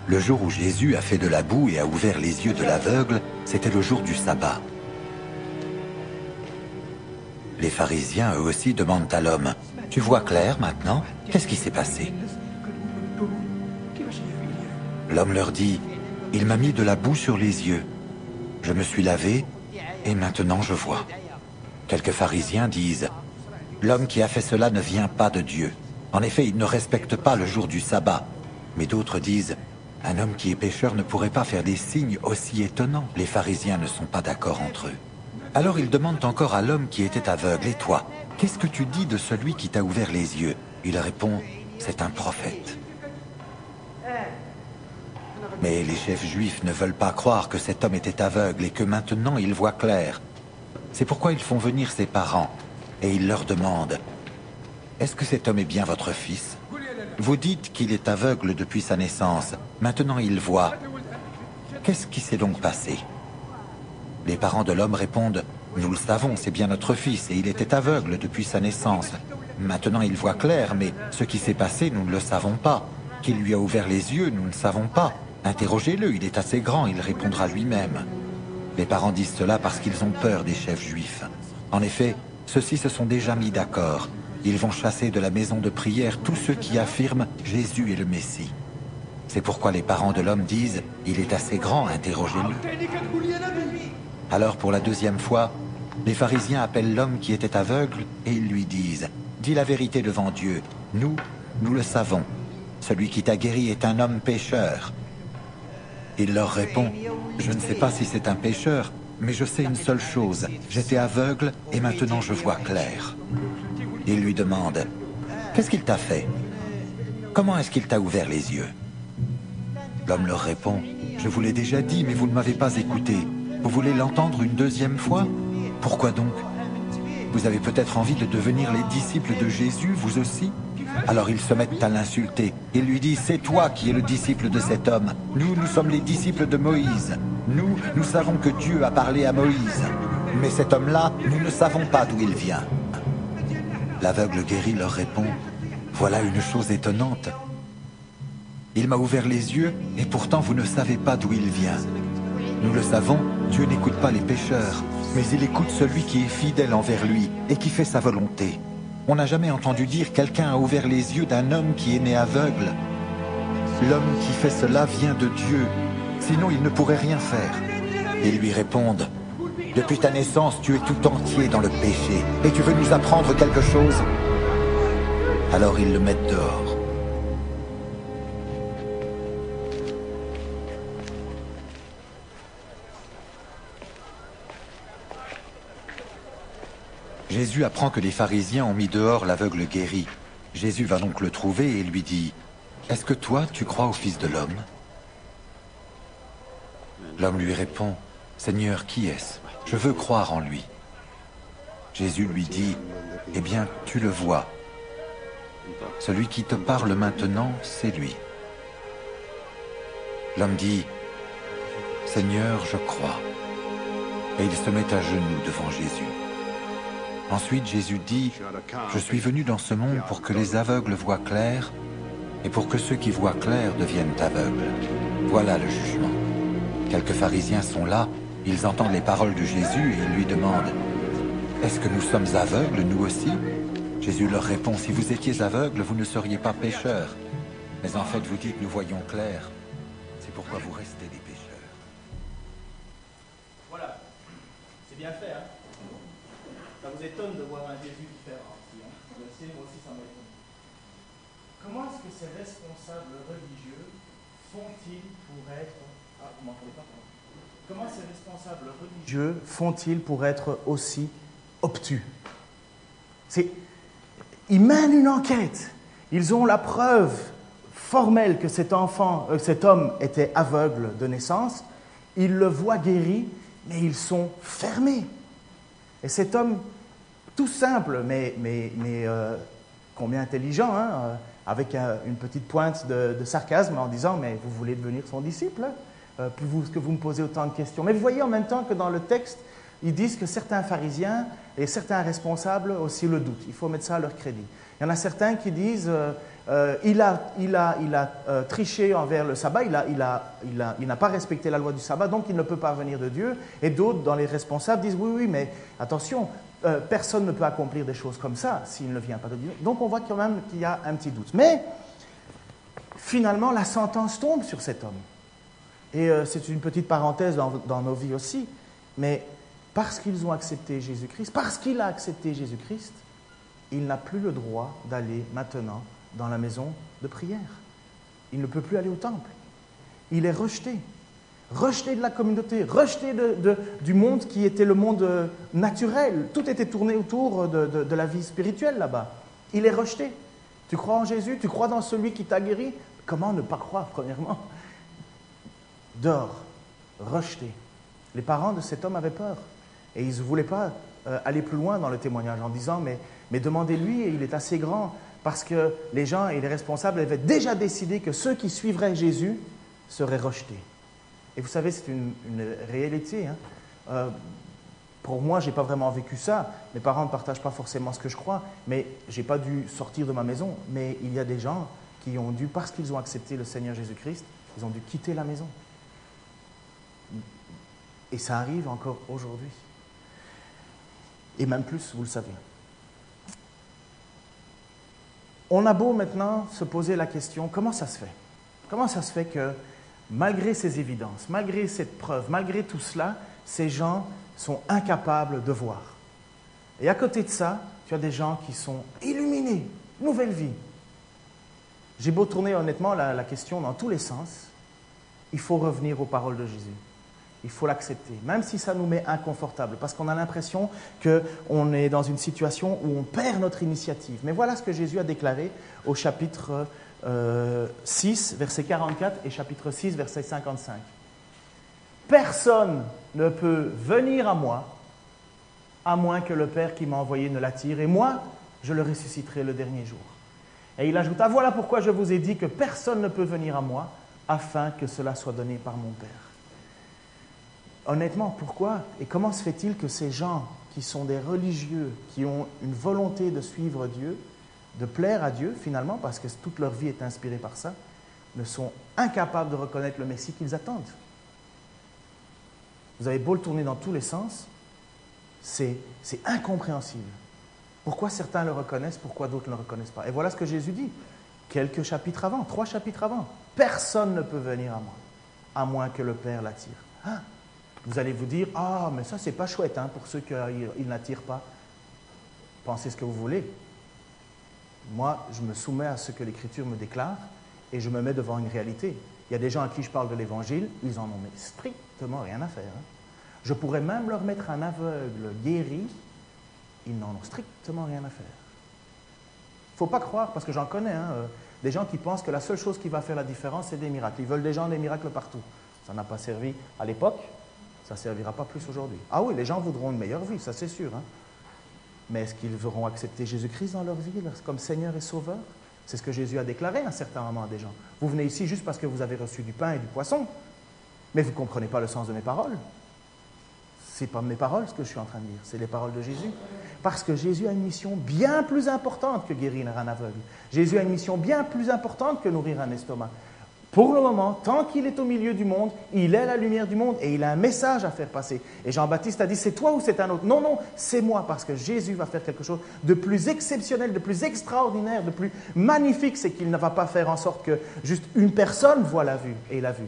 Le jour où Jésus a fait de la boue et a ouvert les yeux de l'aveugle, c'était le jour du sabbat. Les pharisiens, eux aussi, demandent à l'homme « Tu vois clair maintenant ? Qu'est-ce qui s'est passé ?» L'homme leur dit « Il m'a mis de la boue sur les yeux. Je me suis lavé et maintenant je vois. » Quelques pharisiens disent « L'homme qui a fait cela ne vient pas de Dieu. En effet, il ne respecte pas le jour du sabbat. » Mais d'autres disent « Un homme qui est pécheur ne pourrait pas faire des signes aussi étonnants. » Les pharisiens ne sont pas d'accord entre eux. Alors ils demandent encore à l'homme qui était aveugle « Et toi, qu'est-ce que tu dis de celui qui t'a ouvert les yeux ?» Il répond « C'est un prophète. » Mais les chefs juifs ne veulent pas croire que cet homme était aveugle et que maintenant il voit clair. C'est pourquoi ils font venir ses parents et ils leur demandent « Est-ce que cet homme est bien votre fils? Vous dites qu'il est aveugle depuis sa naissance. Maintenant il voit. Qu'est-ce qui s'est donc passé ?» Les parents de l'homme répondent « Nous le savons, c'est bien notre fils et il était aveugle depuis sa naissance. Maintenant il voit clair, mais ce qui s'est passé, nous ne le savons pas. Qu'il lui a ouvert les yeux, nous ne savons pas. Interrogez-le, il est assez grand, il répondra lui-même. » Les parents disent cela parce qu'ils ont peur des chefs juifs. En effet, ceux-ci se sont déjà mis d'accord. Ils vont chasser de la maison de prière tous ceux qui affirment « Jésus est le Messie ». C'est pourquoi les parents de l'homme disent « Il est assez grand, interrogez-le. » Alors pour la deuxième fois, les pharisiens appellent l'homme qui était aveugle et ils lui disent « Dis la vérité devant Dieu, nous le savons. Celui qui t'a guéri est un homme pécheur. » Il leur répond « Je ne sais pas si c'est un pécheur, mais je sais une seule chose. J'étais aveugle et maintenant je vois clair. » Il lui demande « Qu'est-ce qu'il t'a fait? Comment est-ce qu'il t'a ouvert les yeux ?» L'homme leur répond « Je vous l'ai déjà dit, mais vous ne m'avez pas écouté. Vous voulez l'entendre une deuxième fois? Pourquoi donc? Vous avez peut-être envie de devenir les disciples de Jésus, vous aussi? » Alors ils se mettent à l'insulter. Ils lui disent « C'est toi qui es le disciple de cet homme. Nous sommes les disciples de Moïse. Nous savons que Dieu a parlé à Moïse. Mais cet homme-là, nous ne savons pas d'où il vient. » L'aveugle guéri leur répond « Voilà une chose étonnante. Il m'a ouvert les yeux et pourtant vous ne savez pas d'où il vient. Nous le savons, Dieu n'écoute pas les pécheurs, mais il écoute celui qui est fidèle envers lui et qui fait sa volonté. On n'a jamais entendu dire quelqu'un a ouvert les yeux d'un homme qui est né aveugle. L'homme qui fait cela vient de Dieu, sinon il ne pourrait rien faire. » Ils lui répondent « Depuis ta naissance, tu es tout entier dans le péché, et tu veux nous apprendre quelque chose ?» Alors ils le mettent dehors. Jésus apprend que les pharisiens ont mis dehors l'aveugle guéri. Jésus va donc le trouver et lui dit « Est-ce que toi, tu crois au Fils de l'homme » L'homme lui répond « Seigneur, qui est-ce? Je veux croire en lui. » Jésus lui dit, « Eh bien, tu le vois. Celui qui te parle maintenant, c'est lui. » L'homme dit, « Seigneur, je crois. » Et il se met à genoux devant Jésus. Ensuite, Jésus dit, « Je suis venu dans ce monde pour que les aveugles voient clair et pour que ceux qui voient clair deviennent aveugles. Voilà le jugement. » Quelques pharisiens sont là, ils entendent les paroles de Jésus et ils lui demandent, « Est-ce que nous sommes aveugles, nous aussi ?» Jésus leur répond, « Si vous étiez aveugles, vous ne seriez pas pécheurs. Mais en fait, vous dites, nous voyons clair. C'est pourquoi vous restez des pécheurs. » Voilà, c'est bien fait, hein? Ça vous étonne de voir un Jésus différent aussi, hein? Je le sais, moi aussi ça m'étonne. Comment est-ce que ces responsables religieux font-ils pour être... Ah, vous m'entendez pas? Comment ces responsables religieux font-ils pour être aussi obtus? Ils mènent une enquête. Ils ont la preuve formelle que cet homme était aveugle de naissance. Ils le voient guéri, mais ils sont fermés. Et cet homme, tout simple, mais combien intelligent, hein, avec une petite pointe de sarcasme en disant « Mais vous voulez devenir son disciple que vous me posez autant de questions. » Mais vous voyez en même temps que dans le texte, ils disent que certains pharisiens et certains responsables aussi le doutent. Il faut mettre ça à leur crédit. Il y en a certains qui disent il a triché envers le sabbat, il n'a pas respecté la loi du sabbat, donc il ne peut pas venir de Dieu. Et d'autres, dans les responsables, disent oui, mais attention, personne ne peut accomplir des choses comme ça s'il ne vient pas de Dieu. Donc on voit quand même qu'il y a un petit doute. Mais finalement, la sentence tombe sur cet homme. Et c'est une petite parenthèse dans nos vies aussi, mais parce qu'ils ont accepté Jésus-Christ, parce qu'il a accepté Jésus-Christ, il n'a plus le droit d'aller maintenant dans la maison de prière. Il ne peut plus aller au temple. Il est rejeté. Rejeté de la communauté, rejeté du monde qui était le monde naturel. Tout était tourné autour de la vie spirituelle là-bas. Il est rejeté. Tu crois en Jésus? Tu crois dans celui qui t'a guéri? Comment ne pas croire, premièrement? Dehors, rejeté. Les parents de cet homme avaient peur. Et ils ne voulaient pas aller plus loin dans le témoignage en disant mais demandez-lui, il est assez grand, parce que les gens et les responsables avaient déjà décidé que ceux qui suivraient Jésus seraient rejetés. Et vous savez, c'est une réalité. Hein. Pour moi, je n'ai pas vraiment vécu ça. Mes parents ne partagent pas forcément ce que je crois, mais je n'ai pas dû sortir de ma maison. Mais il y a des gens qui ont dû, parce qu'ils ont accepté le Seigneur Jésus-Christ, ils ont dû quitter la maison. Et ça arrive encore aujourd'hui. Et même plus, vous le savez. On a beau maintenant se poser la question, comment ça se fait? Comment ça se fait que, malgré ces évidences, malgré cette preuve, malgré tout cela, ces gens sont incapables de voir? Et à côté de ça, tu as des gens qui sont illuminés, nouvelle vie. J'ai beau tourner honnêtement la question dans tous les sens, il faut revenir aux paroles de Jésus. Il faut l'accepter, même si ça nous met inconfortable, parce qu'on a l'impression qu'on est dans une situation où on perd notre initiative. Mais voilà ce que Jésus a déclaré au chapitre 6, verset 44 et chapitre 6, verset 55. « Personne ne peut venir à moi, à moins que le Père qui m'a envoyé ne l'attire, et moi, je le ressusciterai le dernier jour. » Et il ajouta, « Voilà pourquoi je vous ai dit que personne ne peut venir à moi, afin que cela soit donné par mon Père. » Honnêtement, pourquoi et comment se fait-il que ces gens qui sont des religieux, qui ont une volonté de suivre Dieu, de plaire à Dieu finalement, parce que toute leur vie est inspirée par ça, ne sont incapables de reconnaître le Messie qu'ils attendent? Vous avez beau le tourner dans tous les sens, c'est incompréhensible. Pourquoi certains le reconnaissent, pourquoi d'autres ne le reconnaissent pas? Et voilà ce que Jésus dit, quelques chapitres avant, 3 chapitres avant. Personne ne peut venir à moi, à moins que le Père l'attire. Ah, vous allez vous dire, ah, mais ça, c'est pas chouette, hein, pour ceux qu'ils n'attirent pas. Pensez ce que vous voulez. Moi, je me soumets à ce que l'Écriture me déclare et je me mets devant une réalité. Il y a des gens à qui je parle de l'Évangile, ils en ont mais strictement rien à faire. Hein. Je pourrais même leur mettre un aveugle guéri, ils n'en ont strictement rien à faire. Il ne faut pas croire, parce que j'en connais, hein, des gens qui pensent que la seule chose qui va faire la différence, c'est des miracles. Ils veulent des miracles partout. Ça n'a pas servi à l'époque. Ça ne servira pas plus aujourd'hui. Ah oui, les gens voudront une meilleure vie, ça c'est sûr. Hein. Mais est-ce qu'ils auront accepté Jésus-Christ dans leur vie comme Seigneur et Sauveur? C'est ce que Jésus a déclaré à un certain moment à des gens. Vous venez ici juste parce que vous avez reçu du pain et du poisson, mais vous ne comprenez pas le sens de mes paroles. Ce n'est pas mes paroles ce que je suis en train de dire, c'est les paroles de Jésus. Parce que Jésus a une mission bien plus importante que guérir un aveugle. Jésus a une mission bien plus importante que nourrir un estomac. Pour le moment, tant qu'il est au milieu du monde, il est la lumière du monde et il a un message à faire passer. Et Jean-Baptiste a dit, c'est toi ou c'est un autre? Non, non, c'est moi, parce que Jésus va faire quelque chose de plus exceptionnel, de plus extraordinaire, de plus magnifique. C'est qu'il ne va pas faire en sorte que juste une personne voit la vue et la vue.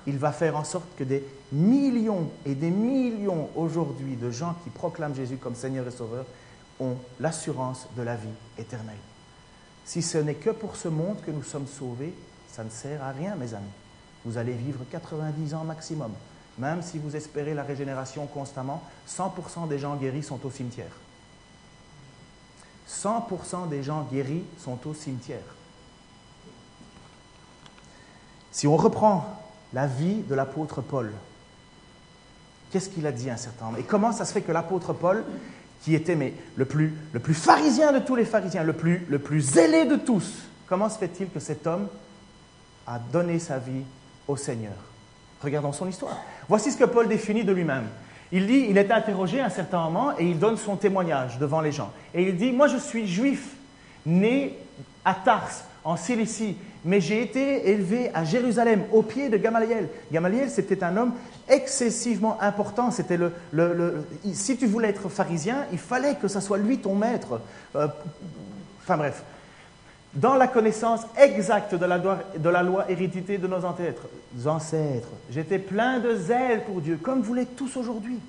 Il va faire en sorte que des millions et des millions aujourd'hui de gens qui proclament Jésus comme Seigneur et Sauveur ont l'assurance de la vie éternelle. Si ce n'est que pour ce monde que nous sommes sauvés, ça ne sert à rien, mes amis. Vous allez vivre 90 ans maximum. Même si vous espérez la régénération constamment, 100% des gens guéris sont au cimetière. 100% des gens guéris sont au cimetière. Si on reprend la vie de l'apôtre Paul, qu'est-ce qu'il a dit à un certain moment? Et comment ça se fait que l'apôtre Paul, qui était le plus pharisien de tous les pharisiens, le plus zélé de tous, comment se fait-il que cet homme a donné sa vie au Seigneur? Regardons son histoire. Voici ce que Paul définit de lui-même. Il dit, il est interrogé à un certain moment et il donne son témoignage devant les gens. Et il dit, moi je suis juif, né à Tars, en Cilicie, mais j'ai été élevé à Jérusalem, au pied de Gamaliel. Gamaliel, c'était un homme excessivement important. C'était si tu voulais être pharisien, il fallait que ce soit lui ton maître. Enfin bref. Dans la connaissance exacte de la loi héréditée de nos ancêtres, j'étais plein de zèle pour Dieu, comme vous l'êtes tous aujourd'hui.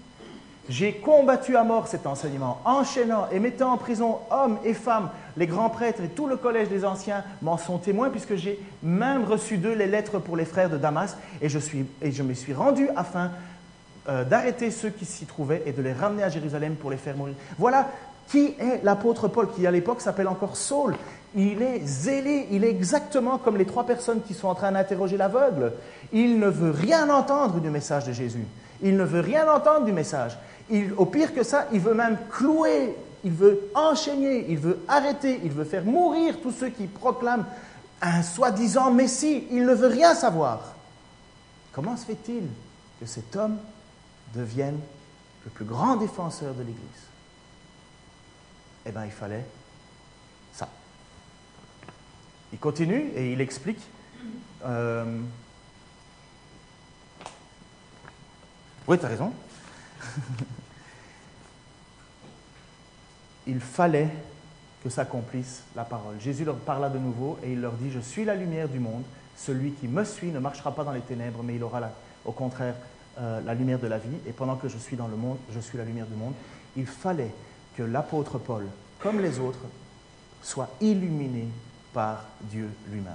J'ai combattu à mort cet enseignement, enchaînant et mettant en prison hommes et femmes. Les grands prêtres et tout le collège des anciens m'en sont témoins, puisque j'ai même reçu d'eux les lettres pour les frères de Damas, et je me suis rendu afin d'arrêter ceux qui s'y trouvaient et de les ramener à Jérusalem pour les faire mourir. Voilà qui est l'apôtre Paul, qui à l'époque s'appelle encore Saul. Il est zélé, il est exactement comme les 3 personnes qui sont en train d'interroger l'aveugle. Il ne veut rien entendre du message de Jésus. Il ne veut rien entendre du message. Au pire que ça, il veut même clouer, il veut enchaîner, il veut arrêter, il veut faire mourir tous ceux qui proclament un soi-disant Messie. Il ne veut rien savoir. Comment se fait-il que cet homme devienne le plus grand défenseur de l'Église? Eh bien, il fallait ça. Il continue et il explique. Oui, tu as raison. Il fallait que s'accomplisse la parole. Jésus leur parla de nouveau et il leur dit, « Je suis la lumière du monde. Celui qui me suit ne marchera pas dans les ténèbres, mais il aura au contraire la lumière de la vie. Et pendant que je suis dans le monde, je suis la lumière du monde. » Il fallait que l'apôtre Paul, comme les autres, soit illuminé par Dieu lui-même.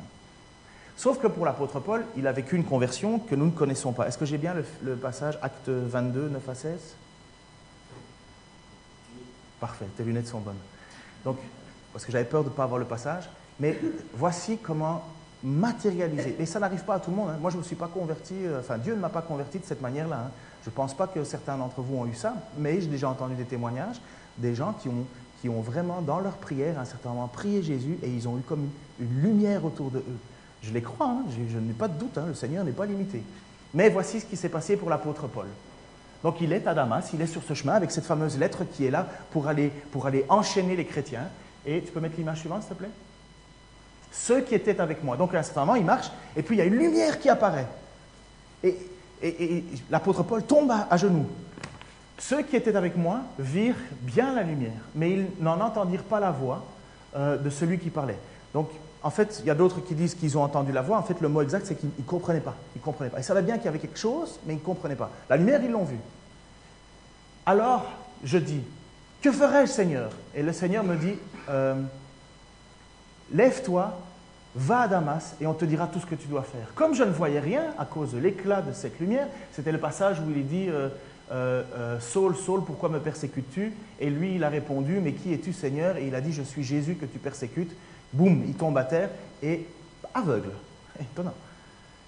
Sauf que pour l'apôtre Paul, il a vécu une conversion que nous ne connaissons pas. Est-ce que j'ai bien le passage, Acte 22, 9 à 16 ? Parfait, tes lunettes sont bonnes. Donc, parce que j'avais peur de ne pas avoir le passage, mais voici comment matérialiser. Et ça n'arrive pas à tout le monde. Hein. Moi, je ne me suis pas converti, Dieu ne m'a pas converti de cette manière-là. Hein. Je ne pense pas que certains d'entre vous ont eu ça, mais j'ai déjà entendu des témoignages, des gens qui ont vraiment, dans leur prière, à un certain moment, prié Jésus et ils ont eu comme une lumière autour de eux. Je les crois, hein, je n'ai pas de doute, hein, le Seigneur n'est pas limité. Mais voici ce qui s'est passé pour l'apôtre Paul. Donc il est à Damas, il est sur ce chemin avec cette fameuse lettre qui est là pour aller enchaîner les chrétiens. Et tu peux mettre l'image suivante, s'il te plaît? Ceux qui étaient avec moi. Donc à un certain moment, il marche, et puis il y a une lumière qui apparaît. Et l'apôtre Paul tombe à genoux. Ceux qui étaient avec moi virent bien la lumière, mais ils n'en entendirent pas la voix de celui qui parlait. Donc, en fait, il y a d'autres qui disent qu'ils ont entendu la voix. En fait, le mot exact, c'est qu'ils ne comprenaient pas. Ils ne comprenaient pas. Ils savaient bien qu'il y avait quelque chose, mais ils ne comprenaient pas. La lumière, ils l'ont vue. Alors, je dis, que ferai-je, Seigneur? Et le Seigneur me dit, lève-toi, va à Damas, et on te dira tout ce que tu dois faire. Comme je ne voyais rien, à cause de l'éclat de cette lumière, c'était le passage où il est dit, Saul, Saul, pourquoi me persécutes-tu? Et lui, il a répondu, mais qui es-tu, Seigneur? Et il a dit, je suis Jésus que tu persécutes. Boum, il tombe à terre et aveugle. Étonnant.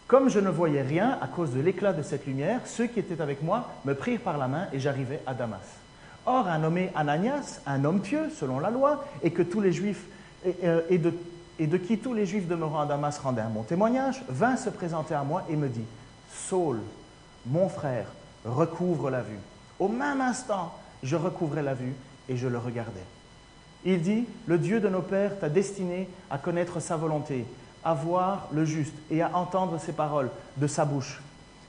Comme je ne voyais rien à cause de l'éclat de cette lumière, ceux qui étaient avec moi me prirent par la main et j'arrivai à Damas. Or, un nommé Ananias, un homme pieux, selon la loi, et que tous les Juifs, et de qui tous les Juifs demeurant à Damas rendaient un bon témoignage, vint se présenter à moi et me dit, Saul, mon frère, recouvre la vue. Au même instant, je recouvrais la vue et je le regardais. Il dit, le Dieu de nos pères t'a destiné à connaître sa volonté, à voir le juste et à entendre ses paroles de sa bouche.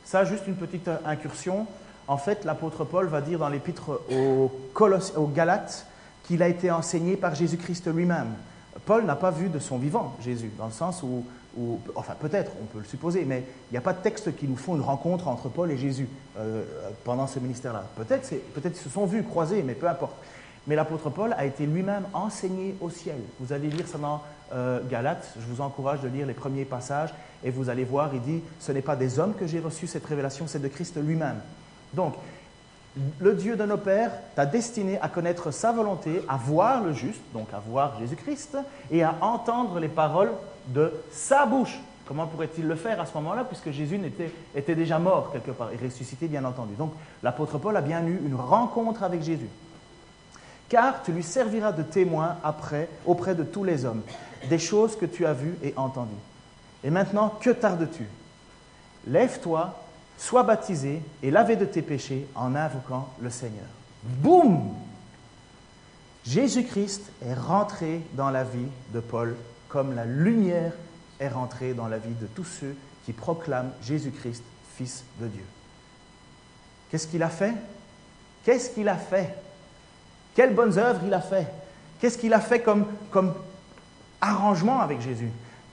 Ça, juste une petite incursion. En fait, l'apôtre Paul va dire dans l'épître aux Galates qu'il a été enseigné par Jésus-Christ lui-même. Paul n'a pas vu de son vivant Jésus, dans le sens où enfin peut-être, on peut le supposer, mais il n'y a pas de texte qui nous font une rencontre entre Paul et Jésus pendant ce ministère-là. Peut-être ils se sont vus, croisés, mais peu importe. Mais l'apôtre Paul a été lui-même enseigné au ciel. Vous allez lire ça dans Galates, je vous encourage de lire les premiers passages, et vous allez voir, il dit, ce n'est pas des hommes que j'ai reçu cette révélation, c'est de Christ lui-même. Donc, le Dieu de nos pères t'a destiné à connaître sa volonté, à voir le juste, donc à voir Jésus-Christ, et à entendre les paroles de sa bouche. Comment pourrait-il le faire à ce moment-là, puisque Jésus était déjà mort quelque part, et ressuscité bien entendu. Donc l'apôtre Paul a bien eu une rencontre avec Jésus. Car tu lui serviras de témoin auprès de tous les hommes, des choses que tu as vues et entendues. Et maintenant, que tardes-tu? Lève-toi, sois baptisé et lavé de tes péchés en invoquant le Seigneur. Boum! Jésus-Christ est rentré dans la vie de Paul comme la lumière est rentrée dans la vie de tous ceux qui proclament Jésus-Christ, Fils de Dieu. Qu'est-ce qu'il a fait? Qu'est-ce qu'il a fait? Quelles bonnes œuvres il a fait? Qu'est-ce qu'il a fait comme arrangement avec Jésus?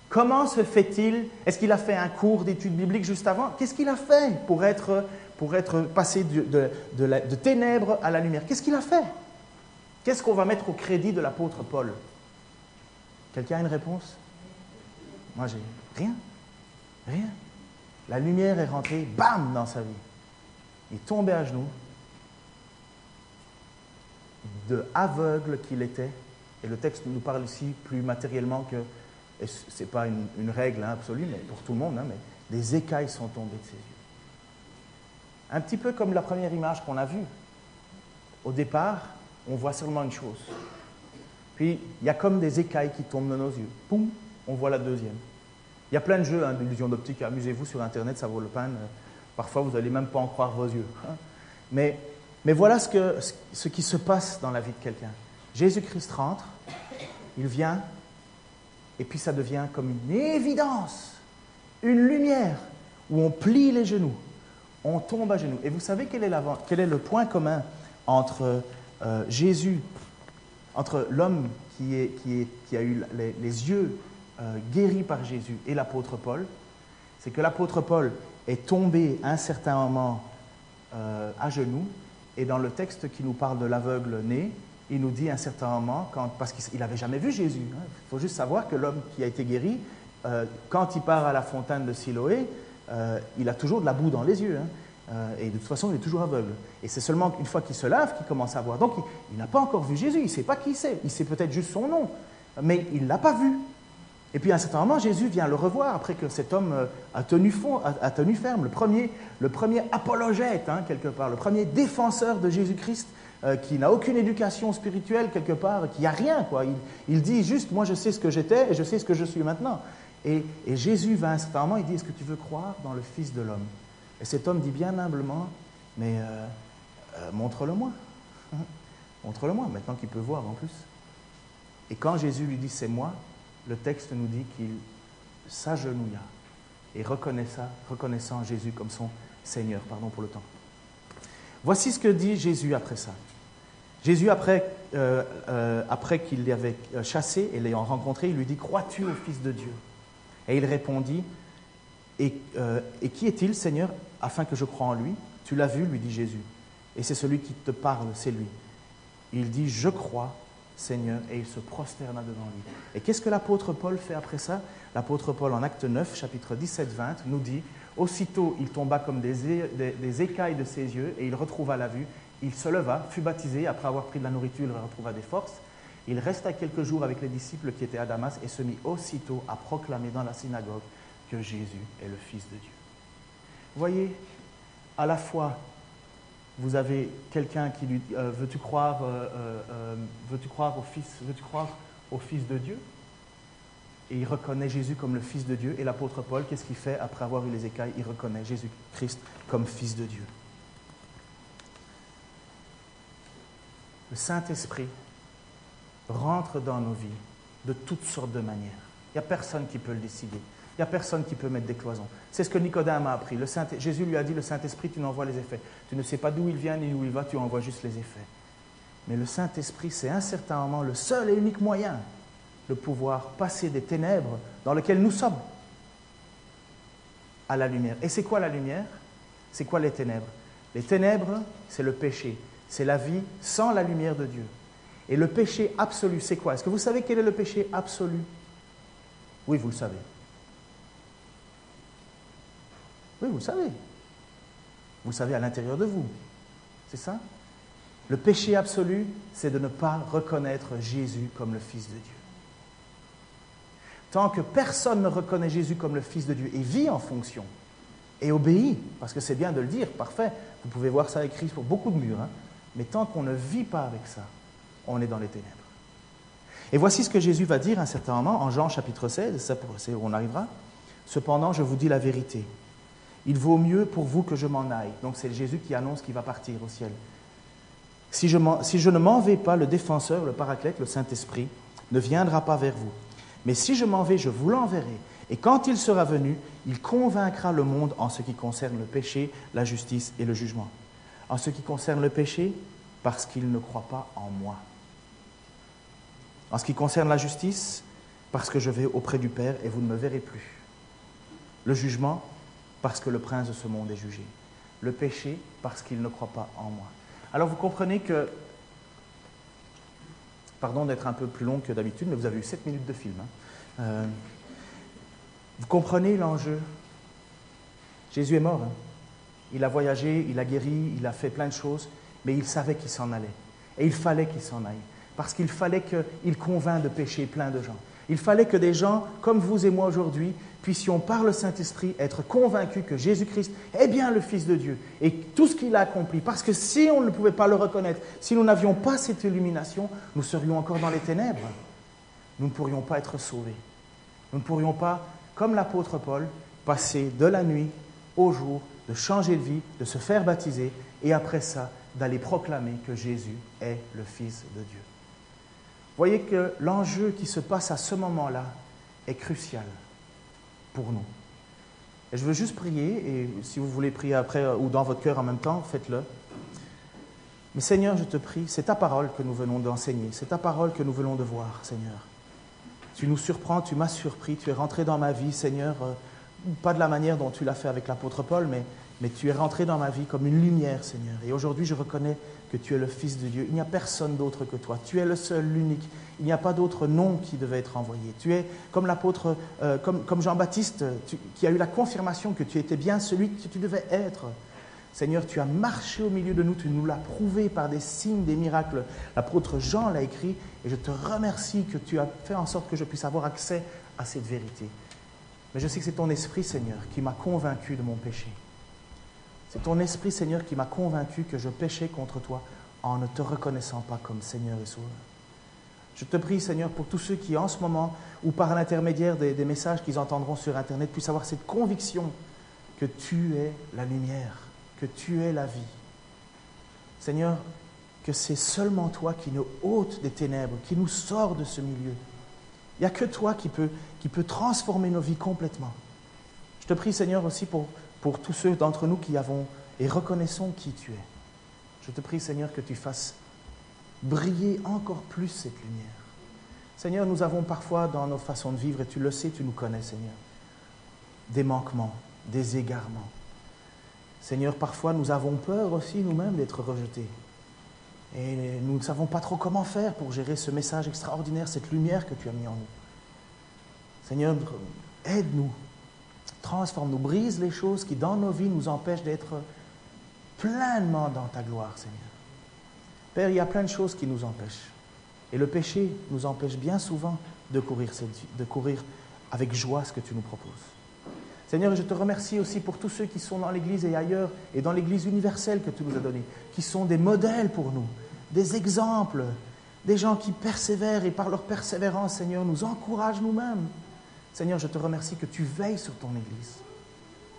Comment se fait-il? Est-ce qu'il a fait un cours d'études bibliques juste avant? Qu'est-ce qu'il a fait pour être passé de ténèbres à la lumière? Qu'est-ce qu'il a fait? Qu'est-ce qu'on va mettre au crédit de l'apôtre Paul? Quelqu'un a une réponse? Moi, j'ai rien. Rien. La lumière est rentrée, bam, dans sa vie. Il est tombé à genoux, de aveugle qu'il était, et le texte nous parle ici plus matériellement que, et ce n'est pas une règle absolue, mais pour tout le monde, mais des écailles sont tombées de ses yeux. Un petit peu comme la première image qu'on a vue. Au départ, on voit seulement une chose. Puis, il y a comme des écailles qui tombent de nos yeux. Poum, on voit la deuxième. Il y a plein de jeux d'illusions d'optique. Amusez-vous sur Internet, ça vaut le peine. Parfois, vous n'allez même pas en croire vos yeux. Mais voilà ce qui se passe dans la vie de quelqu'un. Jésus-Christ rentre, il vient, et puis ça devient comme une évidence, une lumière, où on plie les genoux, on tombe à genoux. Et vous savez quel est le point commun entre Jésus, entre l'homme qui a eu les yeux guéris par Jésus et l'apôtre Paul? C'est que l'apôtre Paul est tombé à un certain moment à genoux, et dans le texte qui nous parle de l'aveugle-né, il nous dit à un certain moment, parce qu'il n'avait jamais vu Jésus. Il faut juste savoir que l'homme qui a été guéri, quand il part à la fontaine de Siloé, il a toujours de la boue dans les yeux. Et de toute façon, il est toujours aveugle. Et c'est seulement une fois qu'il se lave qu'il commence à voir. Donc, il n'a pas encore vu Jésus. Il ne sait pas qui c'est. Il sait peut-être juste son nom. Mais il ne l'a pas vu. Et puis, à un certain moment, Jésus vient le revoir après que cet homme a tenu ferme. Le premier apologète, quelque part. Le premier défenseur de Jésus-Christ qui n'a aucune éducation spirituelle, quelque part, qui n'a rien, quoi. Il dit juste, moi, je sais ce que j'étais et je sais ce que je suis maintenant. Et Jésus va à un certain moment, il dit, est-ce que tu veux croire dans le Fils de l'homme? Et cet homme dit bien humblement, mais montre-le-moi. Montre-le-moi, maintenant qu'il peut voir en plus. Et quand Jésus lui dit, c'est moi, le texte nous dit qu'il s'agenouilla et reconnaissant Jésus comme son Seigneur. Pardon pour le temps. Voici ce que dit Jésus après ça. Jésus, après qu'il l'avait chassé et l'ayant rencontré, il lui dit, crois-tu au Fils de Dieu? Et il répondit, et qui est-il, Seigneur, afin que je croie en lui? Tu l'as vu, lui dit Jésus. Et c'est celui qui te parle, c'est lui. Il dit, je crois, Seigneur, et il se prosterna devant lui. Et qu'est-ce que l'apôtre Paul fait après ça? L'apôtre Paul, en acte 9, chapitre 17-20, nous dit, aussitôt il tomba comme des écailles de ses yeux, et il retrouva la vue. Il se leva, fut baptisé, après avoir pris de la nourriture, il retrouva des forces. Il resta quelques jours avec les disciples qui étaient à Damas, et se mit aussitôt à proclamer dans la synagogue que Jésus est le Fils de Dieu. Voyez, à la fois, Vous avez quelqu'un qui lui dit veux-tu croire au Fils de Dieu? Et il reconnaît Jésus comme le Fils de Dieu. Et l'apôtre Paul, qu'est-ce qu'il fait après avoir eu les écailles? Il reconnaît Jésus-Christ comme Fils de Dieu. Le Saint-Esprit rentre dans nos vies de toutes sortes de manières. Il n'y a personne qui peut le décider. Il n'y a personne qui peut mettre des cloisons. C'est ce que Nicodème a appris. Jésus lui a dit, le Saint-Esprit, tu n'envoies les effets. Tu ne sais pas d'où il vient ni où il va, tu envoies juste les effets. Mais le Saint-Esprit, c'est incertainement le seul et unique moyen de pouvoir passer des ténèbres dans lesquelles nous sommes à la lumière. Et c'est quoi la lumière? C'est quoi les ténèbres? Les ténèbres, c'est le péché. C'est la vie sans la lumière de Dieu. Et le péché absolu, c'est quoi? Est-ce que vous savez quel est le péché absolu? Oui, vous le savez. Oui, vous le savez. Vous le savez à l'intérieur de vous. C'est ça? Le péché absolu, c'est de ne pas reconnaître Jésus comme le Fils de Dieu. Tant que personne ne reconnaît Jésus comme le Fils de Dieu et vit en fonction et obéit, parce que c'est bien de le dire, parfait, vous pouvez voir ça écrit sur beaucoup de murs, hein, mais tant qu'on ne vit pas avec ça, on est dans les ténèbres. Et voici ce que Jésus va dire à un certain moment, en Jean chapitre 16, c'est où on arrivera. « Cependant, je vous dis la vérité. Il vaut mieux pour vous que je m'en aille. » Donc c'est Jésus qui annonce qu'il va partir au ciel. « Si je ne m'en vais pas, le défenseur, le paraclète, le Saint-Esprit, ne viendra pas vers vous. Mais si je m'en vais, je vous l'enverrai. Et quand il sera venu, il convaincra le monde en ce qui concerne le péché, la justice et le jugement. En ce qui concerne le péché, parce qu'il ne croit pas en moi. En ce qui concerne la justice, parce que je vais auprès du Père et vous ne me verrez plus. Le jugement, parce que le prince de ce monde est jugé. Le péché, parce qu'il ne croit pas en moi. » Alors vous comprenez que, pardon d'être un peu plus long que d'habitude, mais vous avez eu 7 minutes de film. Hein. Vous comprenez l'enjeu? Jésus est mort. Hein. Il a voyagé, il a guéri, il a fait plein de choses, mais il savait qu'il s'en allait. Et il fallait qu'il s'en aille. Parce qu'il fallait qu'il convainc de péché plein de gens. Il fallait que des gens, comme vous et moi aujourd'hui, puissions par le Saint-Esprit être convaincus que Jésus-Christ est bien le Fils de Dieu et tout ce qu'il a accompli. Parce que si on ne pouvait pas le reconnaître, si nous n'avions pas cette illumination, nous serions encore dans les ténèbres. Nous ne pourrions pas être sauvés. Nous ne pourrions pas, comme l'apôtre Paul, passer de la nuit au jour, de changer de vie, de se faire baptiser et après ça, d'aller proclamer que Jésus est le Fils de Dieu. Voyez que l'enjeu qui se passe à ce moment-là est crucial pour nous. Et je veux juste prier, et si vous voulez prier après ou dans votre cœur en même temps, faites-le. Mais Seigneur, je te prie, c'est ta parole que nous venons d'enseigner, c'est ta parole que nous venons de voir, Seigneur. Tu nous surprends, tu m'as surpris, tu es rentré dans ma vie, Seigneur, pas de la manière dont tu l'as fait avec l'apôtre Paul, mais tu es rentré dans ma vie comme une lumière, Seigneur. Et aujourd'hui, je reconnais que tu es le Fils de Dieu. Il n'y a personne d'autre que toi. Tu es le seul, l'unique. Il n'y a pas d'autre nom qui devait être envoyé. Tu es comme l'apôtre, comme Jean-Baptiste, qui a eu la confirmation que tu étais bien celui que tu devais être. Seigneur, tu as marché au milieu de nous, tu nous l'as prouvé par des signes, des miracles. L'apôtre Jean l'a écrit, et je te remercie que tu as fait en sorte que je puisse avoir accès à cette vérité. Mais je sais que c'est ton esprit, Seigneur, qui m'a convaincu de mon péché. C'est ton esprit, Seigneur, qui m'a convaincu que je péchais contre toi en ne te reconnaissant pas comme Seigneur et Sauveur. Je te prie, Seigneur, pour tous ceux qui, en ce moment, ou par l'intermédiaire des messages qu'ils entendront sur Internet, puissent avoir cette conviction que tu es la lumière, que tu es la vie. Seigneur, que c'est seulement toi qui nous ôte des ténèbres, qui nous sort de ce milieu. Il n'y a que toi qui peut transformer nos vies complètement. Je te prie, Seigneur, aussi pour tous ceux d'entre nous qui avons et reconnaissons qui tu es. Je te prie, Seigneur, que tu fasses briller encore plus cette lumière. Seigneur, nous avons parfois dans nos façons de vivre, et tu le sais, tu nous connais, Seigneur, des manquements, des égarements. Seigneur, parfois nous avons peur aussi nous-mêmes d'être rejetés. Et nous ne savons pas trop comment faire pour gérer ce message extraordinaire, cette lumière que tu as mis en nous. Seigneur, aide-nous, transforme-nous, brise les choses qui dans nos vies nous empêchent d'être pleinement dans ta gloire, Seigneur. Père, il y a plein de choses qui nous empêchent. Et le péché nous empêche bien souvent de courir cette vie, de courir avec joie ce que tu nous proposes. Seigneur, je te remercie aussi pour tous ceux qui sont dans l'Église et ailleurs, et dans l'Église universelle que tu nous as donnée, qui sont des modèles pour nous, des exemples, des gens qui persévèrent et par leur persévérance, Seigneur, nous encouragent nous-mêmes. Seigneur, je te remercie que tu veilles sur ton Église.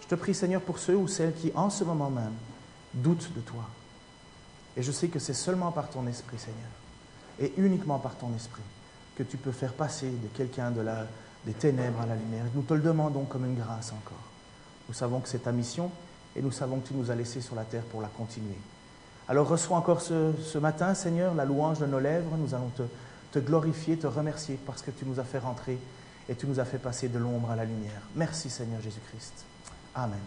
Je te prie, Seigneur, pour ceux ou celles qui, en ce moment même, doutent de toi. Et je sais que c'est seulement par ton Esprit, Seigneur, et uniquement par ton Esprit, que tu peux faire passer de quelqu'un des ténèbres à la lumière. Nous te le demandons comme une grâce encore. Nous savons que c'est ta mission et nous savons que tu nous as laissés sur la terre pour la continuer. Alors reçois encore ce matin, Seigneur, la louange de nos lèvres. Nous allons te glorifier, te remercier parce que tu nous as fait rentrer et tu nous as fait passer de l'ombre à la lumière. Merci, Seigneur Jésus-Christ. Amen.